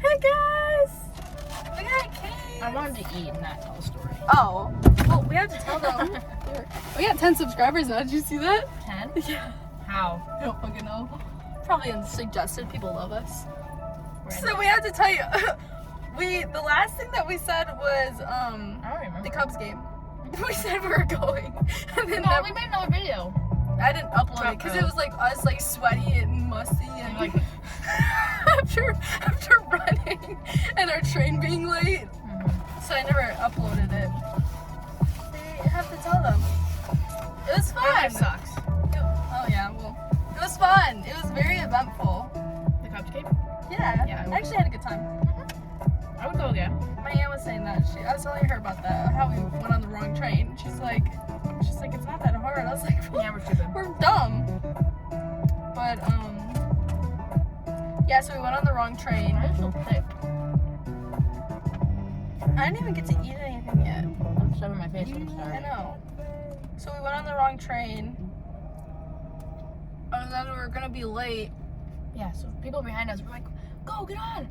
Hey guys! We got cake! I wanted to eat, not tell a story. Oh. Well, we have to tell them. We got 10 subscribers now. Did you see that? 10? Yeah. How? I don't fucking know. Probably unsuggested. People love us. Random. So we have to tell you. The last thing that we said was I don't remember. the Cubs game. We said we were going. And then No, we made another video. I didn't upload it because it was like us like sweaty and musty and like after running and our train being late. So I never uploaded it. They have to tell them. It was fun. My life sucks. Oh yeah, well, it was fun. It was very eventful. The Cubs game? Yeah. Yeah, I actually had a good time. I would go again. My aunt was saying that. I was telling her about that, how we went on the wrong train. She's like, it's not that hard. I was like, well, Yeah, we're stupid. we're dumb. But yeah. So we went on the wrong train. I feel sick. I didn't even get to eat anything yet. I'm shoving my face in the I start. know. So we went on the wrong train. And then we were gonna be late. Yeah, so people behind us were like, go, get on.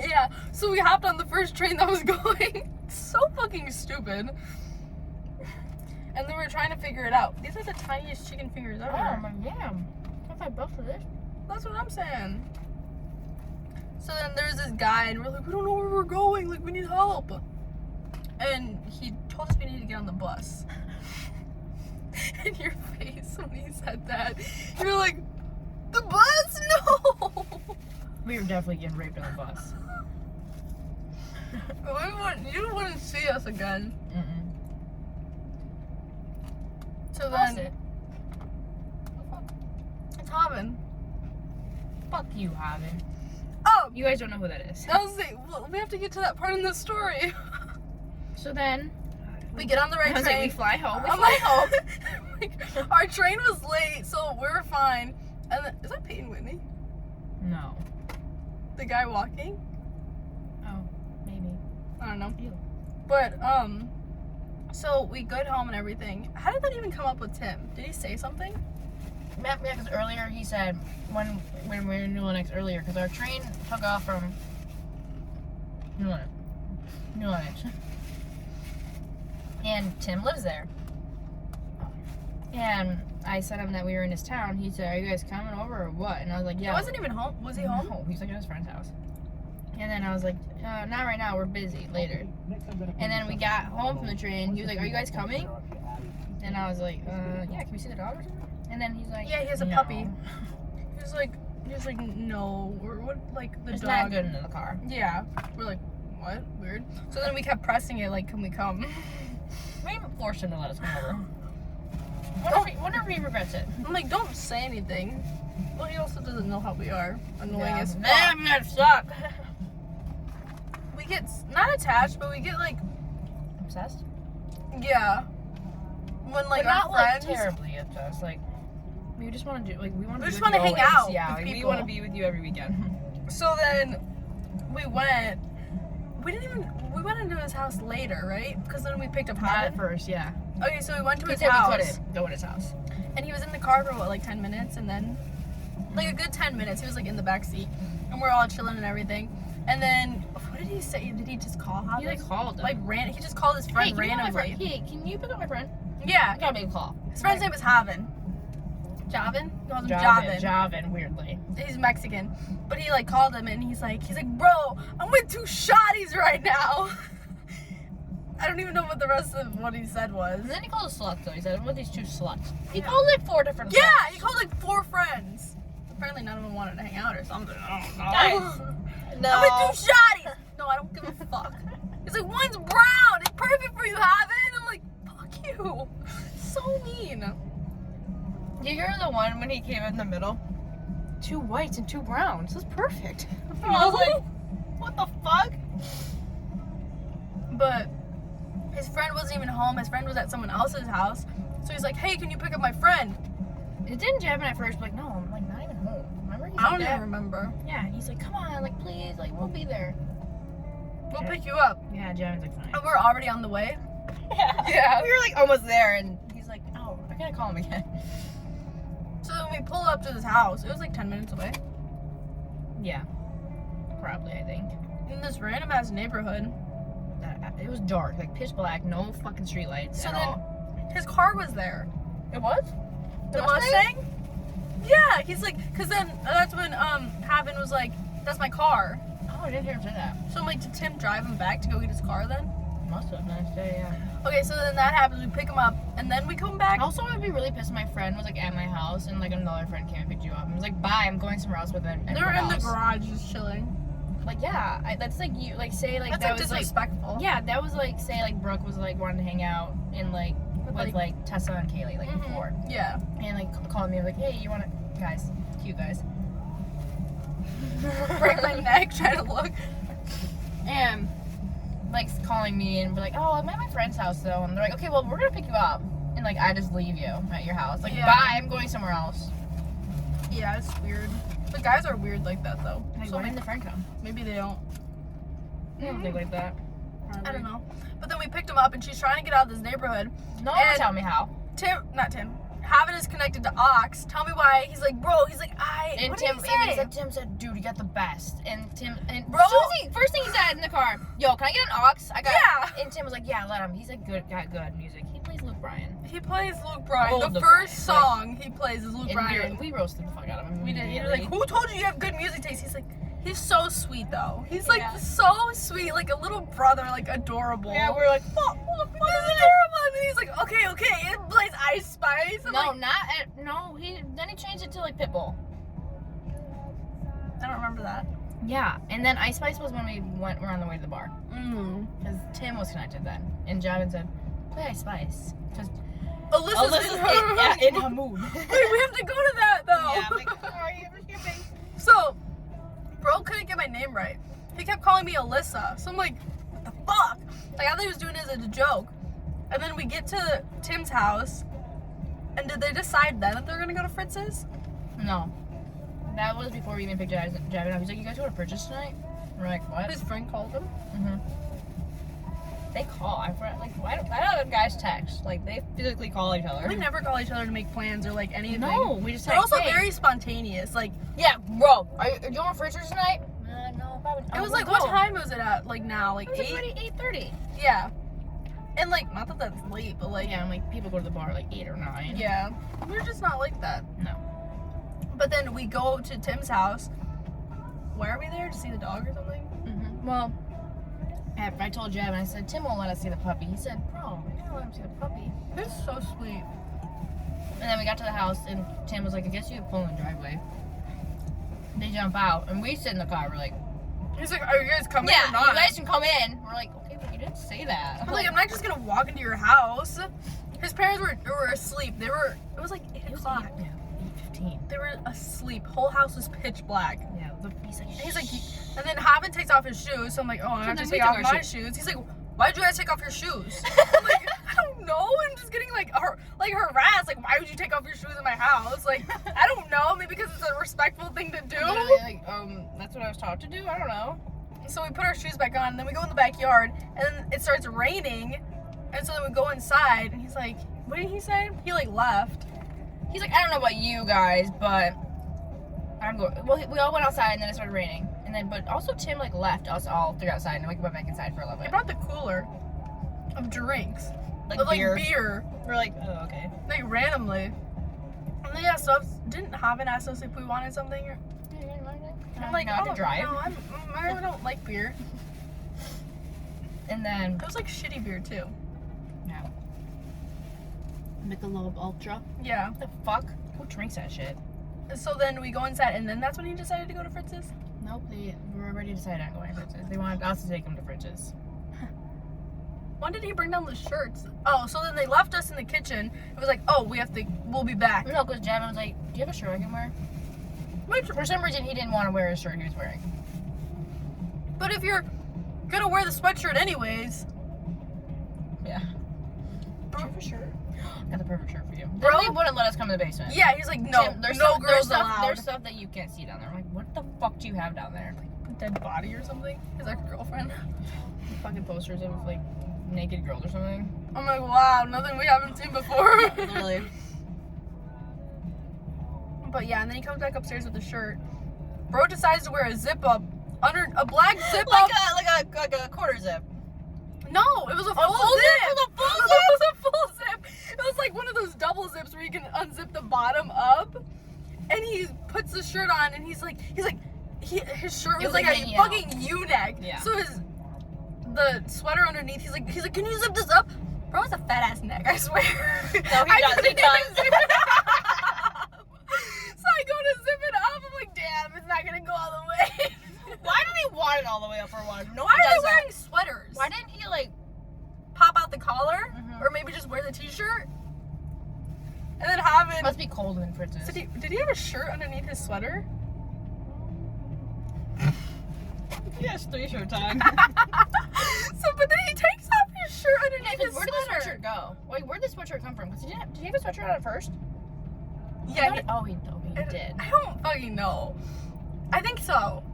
Yeah, so we hopped on the first train that was going. So fucking stupid. And then we were trying to figure it out. These are the tiniest chicken fingers ever. Oh, my damn. $25 for this? That's what I'm saying. So then there's this guy, and we're like, we don't know where we're going. Like, we need help. And he told us we need to get on the bus. And your face when he said that, you're like, the bus? No! We were definitely getting raped on the bus. You wouldn't see us again. Mm-mm. So That's then, it. it's Havin. Fuck you, Havin. Oh! You guys don't know who that is. I was like, well, we have to get to that part in the story. So then, We get on the right I was like, train. we fly home. We I'm fly like, home. like, our train was late, so we were fine. And then, is that Peyton Whitney? No. The guy walking? Oh, maybe. I don't know. Ew. But, so we get home and everything. How did that even come up with Tim? Did he say something? Yeah, because earlier he said, when we were in New Lenox earlier, because our train took off from New Lenox. And Tim lives there. And I said him that we were in his town. He said, are you guys coming over or what? And I was like, yeah. He wasn't even home. Was he home? No, he's like at his friend's house. And then I was like, not right now, we're busy, later. And then we got home from the train. He was like, are you guys coming? And I was like, yeah, can we see the dog or something? And then he's like, Yeah, he has a no. puppy. He was like, no. Or what, like, the It's dog. not good in the car. Yeah. We're like, what? Weird. So then we kept pressing it, like, can we come? We even forced him to let us come over. Wonder if he regrets it. I'm like, don't say anything. Well, he also doesn't know how we are. Annoying as fuck. Man, that suck. We get, not attached, but we get, like, Obsessed? yeah. When, like, But not our friends. like terribly obsessed. Like, we just want to do, like, we want to. We just wanna hang out Yeah, with like, we people. want to be with you every weekend. So then we went. We went into his house later, right? Because then we picked up Not at Havin. first, yeah. Okay, so we went to He his said house. we couldn't go at his house. And he was in the car for what, like 10 minutes? And then, like a good 10 minutes, he was like in the back seat. And we're all chilling and everything. And then, what did he say? Did he just call Havin? He like called him. Like, he just called his friend Hey, randomly. Hey, can you pick up my friend? Yeah. I gotta make a call. His friend's name is Havin. Javin? He calls him Javin. Javin, weirdly. He's Mexican. But he like called him and he's like, bro, I'm with 2 shotties right now. I don't even know what the rest of what he said was. And then he called us sluts, though. He said, I'm with these 2 sluts. He called like 4 different sluts. Yeah, he called like 4 friends. Apparently none of them wanted to hang out or something. I don't know. Guys, no. I'm with 2 shotties. No, I don't give a fuck. He's like, one's brown. It's perfect for you, Havin. I'm like, fuck you. So mean. You hear the one when he came in the middle? 2 whites and 2 browns. That's perfect. And I was like, what the fuck? But his friend wasn't even home. His friend was at someone else's house. So he's like, hey, can you pick up my friend? It didn't Javin at first, but like, no, I'm like not even home. Remember? He's I like don't that. even remember. Yeah, he's like, come on, like please, like we'll be there. We'll pick you up. Yeah, Javin's like fine. And we're already on the way. Yeah. Yeah. We were like almost there, and he's like, oh, I gotta call him again. So then we pull up to this house. It was like 10 minutes away. Yeah. Probably, I think. In this random ass neighborhood. It was dark, like pitch black, no fucking streetlights. So at then, all. his car was there. It was? The Mustang? Yeah, he's like, cause then that's when Havin was like, "That's my car." Oh, I didn't hear him say that. So I'm like, did Tim drive him back to go get his car then? Must have, nice day, yeah. Okay, so then that happens. We pick him up, and then we come back. Also, I'd be really pissed if my friend was like at my house and like another friend came and picked you up and was like, "Bye, I'm going somewhere else with them." They're in the garage just chilling. Like, yeah, that's like you, like, say like That's that like was like, disrespectful. yeah, that was like, say like Brooke was like wanting to hang out in like with like Tessa and Kaylee like before, Yeah. and like calling me like, "Hey, you want to, guys, cute guys." Break my neck trying to look. And like calling me and be like, "Oh, I'm at my friend's house though," and they're like, "Okay, well, we're gonna pick you up," and like I just leave you at your house, like, Yeah. "Bye, I'm going somewhere else." Yeah, it's weird. The guys are weird like that though. Like, So why didn't the friend come? maybe they don't. I don't think like that. I don't know. But then we picked him up, and she's trying to get out of this neighborhood. No one And- tell me how. Not Tim. Havin is connected to Ox. Tell me why. He's like, bro. He's like, And what Tim, did he say? Tim said, "Dude, you got the best." And Tim, and Bro. first thing he said in the car, "Yo, can I get an aux?" I got. Yeah. And Tim was like, "Yeah, let him. He's like got good music. He plays Luke Bryan." He plays Luke Bryan. Old The Luke first Bryan, song he plays is Luke And Bryan. we roasted the fuck out of him. We did. He was immediately. like, who told you you have good music taste? He's like, he's so sweet though. He's like Yeah. so sweet, like a little brother, like adorable. Yeah, we're like, "Fuck, This is terrible. And then he's like, okay. It plays Ice Spice. I'm No, like, not at, no. Then he changed it to like Pitbull. I don't remember that. Yeah, and then Ice Spice was when we're on the way to the bar because Tim was connected then, and Javin said, "Play Ice Spice," because Alyssa's in her, in her mood. Wait, we have to go to that though. Yeah, I'm like, sorry, I'm skipping. So, bro couldn't get my name right. He kept calling me Alyssa. So I'm like, what the fuck? Like, I thought he was doing it as a joke. And then we get to Tim's house. And did they decide then that they're gonna go to Fritz's? No, that was before we even picked Javin up. He's like, "You guys go to Purchase tonight?" We're like, "What?" His friend called him. They call. I forgot. Like, I don't know. Guys text. Like, they physically call each other. We never call each other to make plans or like anything. No, we just. They're text, also "Hey." very spontaneous. Like, Yeah, bro. Are you going to Purchase tonight? No, probably. it was like, what time was it at? Like now, like It was 8? like 8:30. Yeah. And like, not that that's late, but like, Yeah, and like people go to the bar like 8 or 9. yeah. We're just not like that. No. But then we go to Tim's house. Why are we there? To see the dog or something? Well, I told Javin, I said, "Tim won't let us see the puppy." He said, "Bro, we gotta let him see the puppy." It's so sweet. And then we got to the house, and Tim was like, "I guess you have pull in the driveway." They jump out, and we sit in the car. We're like, He's like, are you guys coming "Yeah, or not? you guys can come in." We're like, "Okay, but you didn't say that." I'm like, I'm not just gonna walk into your house. His parents were asleep. It was like 8 o'clock. Yeah, 8:15. They were asleep. Whole house was pitch black. Yeah, He's like, and then Havin takes off his shoes. So I'm like, oh, I have to then take we off took our my shoes. He's like, why'd you guys take off your shoes? I'm like, I don't know. I'm just getting like harassed. Like, why would you take off your shoes in my house? Like, I don't know. Maybe because it's a respectful thing to do. Literally, like, that's what I was taught to do. I don't know. So we put our shoes back on, and then we go in the backyard, and then it starts raining, and so then we go inside, and he's like, what did he say? He like left. He's like, "I don't know about you guys, but I'm going." Well, we all went outside, and then it started raining, and then but also Tim like left us all three outside, and we went back inside for a little He bit. brought the cooler of drinks, Like of, beer. We're like, "Oh, okay." like randomly. And then yeah, so didn't Havin ask us if we wanted something? Or, I'm like, no, I oh, can drive. no, I really don't like beer. And then It was like shitty beer too. no. Michelob Ultra. Yeah. What the fuck? Who drinks that shit? So then we go inside, and then that's when he decided to go to Fritz's. Nope, we were already decided on going to Fritz's. They wanted us to take them to Fritz's. When did he bring down the shirts? Oh, so then they left us in the kitchen. It was like, oh, we'll be back. No, because Javin was like, "Do you have a shirt I can wear?" Which, For some reason, he didn't want to wear his shirt he was wearing. but if you're gonna wear the sweatshirt anyways, Yeah. Do you have a shirt? Got the perfect shirt for you. Bro? Then they wouldn't let us come to the basement. yeah, he's like, no, Tim, there's no stuff, girls allowed. There's stuff that you can't see down there. I'm like, what the fuck do you have down there? Dead body or something. His ex-girlfriend. Fucking posters of like naked girls or something. I'm like, wow, nothing we haven't seen before. Literally. But yeah, and then he comes back upstairs with the shirt. Bro decides to wear a zip up under a black zip like up. like a quarter zip. No, it was a full full zip. zip? It was a full It was a full zip. It was like one of those double zips where you can unzip the bottom up. And he puts the shirt on, and his shirt was like a fucking U-neck. Yeah. So the sweater underneath, he's like, can you zip this up? Bro, it's a fat ass neck, I swear. No, he does. He does. Zip it up. So I go to zip it up. I'm like, damn, it's not gonna go all the way. Why did he want it all the way up for one? No Why one are does they that. wearing sweaters? Why didn't he like Pop out the collar, or maybe just wear the t-shirt, and then have it. Must be cold in Princess. Did he have a shirt underneath his sweater? Yes, 3 shirt time. But then he takes off his shirt underneath his Where did the sweater. sweatshirt go? Wait, where did the sweatshirt come from? Because did he have a sweatshirt on first? Yeah. He did. I don't fucking know. I think so.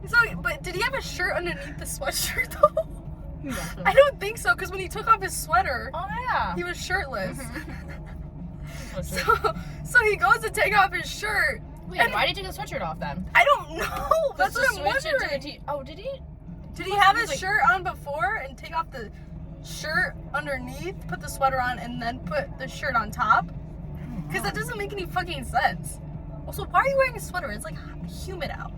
But did he have a shirt underneath the sweatshirt though? Yeah. I don't think so, because when he took off his sweater, Oh yeah. he was shirtless. So So he goes to take off his shirt. wait, and why did he take the sweatshirt off then? I don't know. That's what I'm wondering. Did he? Did he have his shirt on before and take off the shirt underneath, put the sweater on, and then put the shirt on top? Because that doesn't make any fucking sense. Also, why are you wearing a sweater? It's like humid out.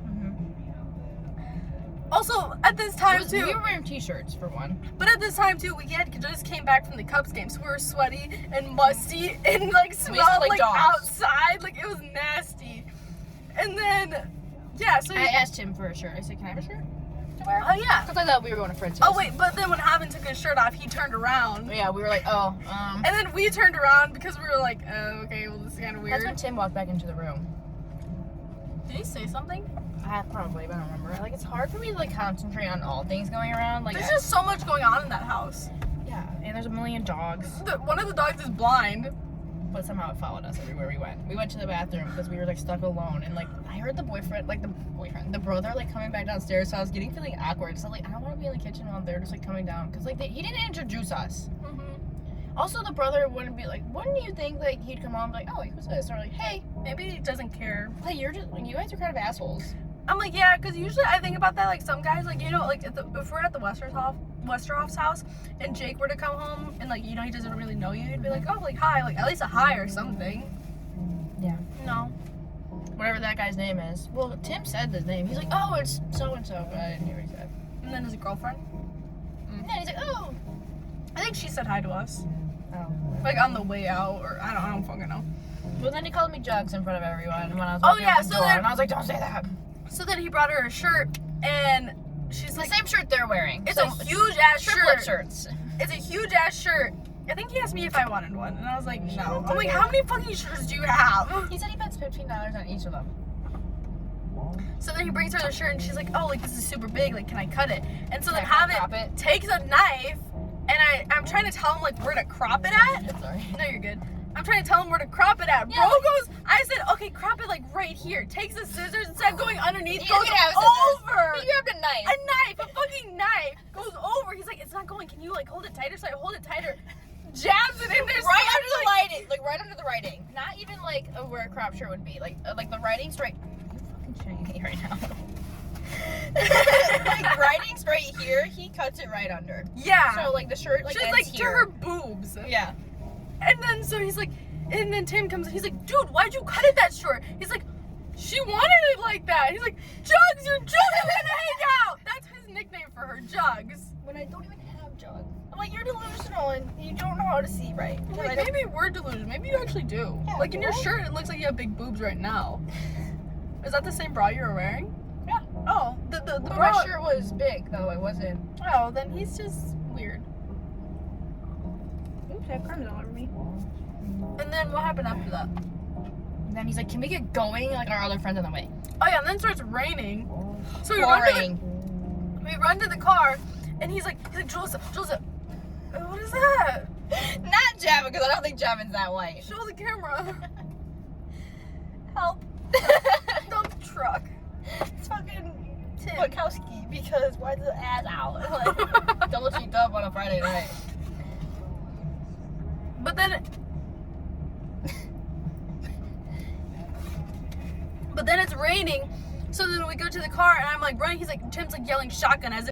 Also, at this time too, we were wearing t-shirts for one. But at this time too, we just came back from the Cubs game, so we were sweaty and musty and like smelled like dogs. outside, like it was nasty. And then, yeah, so I asked him for a shirt. I said, "Can I have a shirt to wear?" oh yeah. Because I thought we were going to Fritz's. Oh wait, but then when Havin took his shirt off, he turned around. Yeah, we were like, oh. And then we turned around because we were like, oh, okay, well this is kind of weird. That's when Tim walked back into the room. Did he say something? Probably, but I don't remember. Like, it's hard for me to like concentrate on all things going around. Like, There's just so much going on in that house. yeah, and there's a million dogs. One of the dogs is blind. But somehow it followed us everywhere we went. We went to the bathroom because we were like stuck alone, and like I heard the brother like coming back downstairs. So I was feeling awkward. So like I don't want to be in the kitchen while they're just like coming down because like he didn't introduce us. Also, the brother wouldn't you think like he'd come on and be like, oh, like, who's this? Or like, hey, Maybe he doesn't care. like you guys are kind of assholes. I'm like, yeah, because usually I think about that, like, some guys, like, you know, like, if we're at the Westerhoff's house, and Jake were to come home, and, like, you know, he doesn't really know you, he'd be like, oh, like, hi, like, at least a hi or something. Yeah. No. Whatever that guy's name is. Well, Tim said his name. He's like, oh, it's so-and-so, but I didn't hear what he said. And then his girlfriend? Yeah, he's like, oh. I think she said hi to us. Oh. Like, on the way out, or, I don't fucking know. Well, then he called me Jugs in front of everyone when I was Oh, walking yeah, out the so door, then- and I was like, don't say that. So then he brought her a shirt, and she's It's like, the same shirt they're wearing. it's a huge-ass triplet shirt. shirts. It's a huge-ass shirt. I think he asked me if I wanted one, and I was like, no. I'm like, how many fucking shirts do you have? He said he bets $15 on each of them. So then he brings her the shirt, and she's like, oh, like, this is super big, like, can I cut it? And so then Can I crop Havin it? takes a knife, and I'm trying to tell him, like, where to crop it at. Sorry. No, you're good. I'm trying to tell him where to crop it at. Yeah, Bro like- goes, I said, okay, crop it, like, right here. Takes the scissors, instead of going underneath, You goes can have scissors. over. He grabbed a knife. A knife, a fucking knife, goes over. He's like, it's not going. Can you, like, hold it tighter? So I hold it tighter. Jabs it in there. Right under the lighting. Like, right under the writing. Not even, like, where a crop shirt would be. Like the writing's right... You're fucking shitting me right now. Like, writing's right here. He cuts it right under. Yeah. So, like, the shirt, like, she's ends like here. to her boobs. Yeah. And then so he's like, and then Tim comes and he's like, dude, why'd you cut it that short? He's like, she wanted it like that. He's like, Jugs, you're Jugs, we're gonna hang out. That's his nickname for her, Jugs. When I don't even have Jugs. I'm like, you're delusional and you don't know how to see right. I'm like, maybe we're delusional. Maybe you actually do. Yeah, like in your well. shirt, it looks like you have big boobs right now. Is that the same bra you were wearing? Yeah. Oh, the But bra. my shirt was big, though. It wasn't. Oh, then he's just weird. Oops, I have crumbs all over me. And then what happened after that? And then he's like, can we get going? Like, our other friend's on the way. Oh yeah, and then it starts raining. So we Pouring. run to the car, and he's like, Joseph, what is that? Not Javin, because I don't think Javin's that white. Show the camera. Help. Dump truck. It's fucking Tim. Wachowski, because why the ass out? Like, double cheeked up on a Friday night. But then it's raining, So then we go to the car, and I'm like running. He's like, Tim's like yelling shotgun as if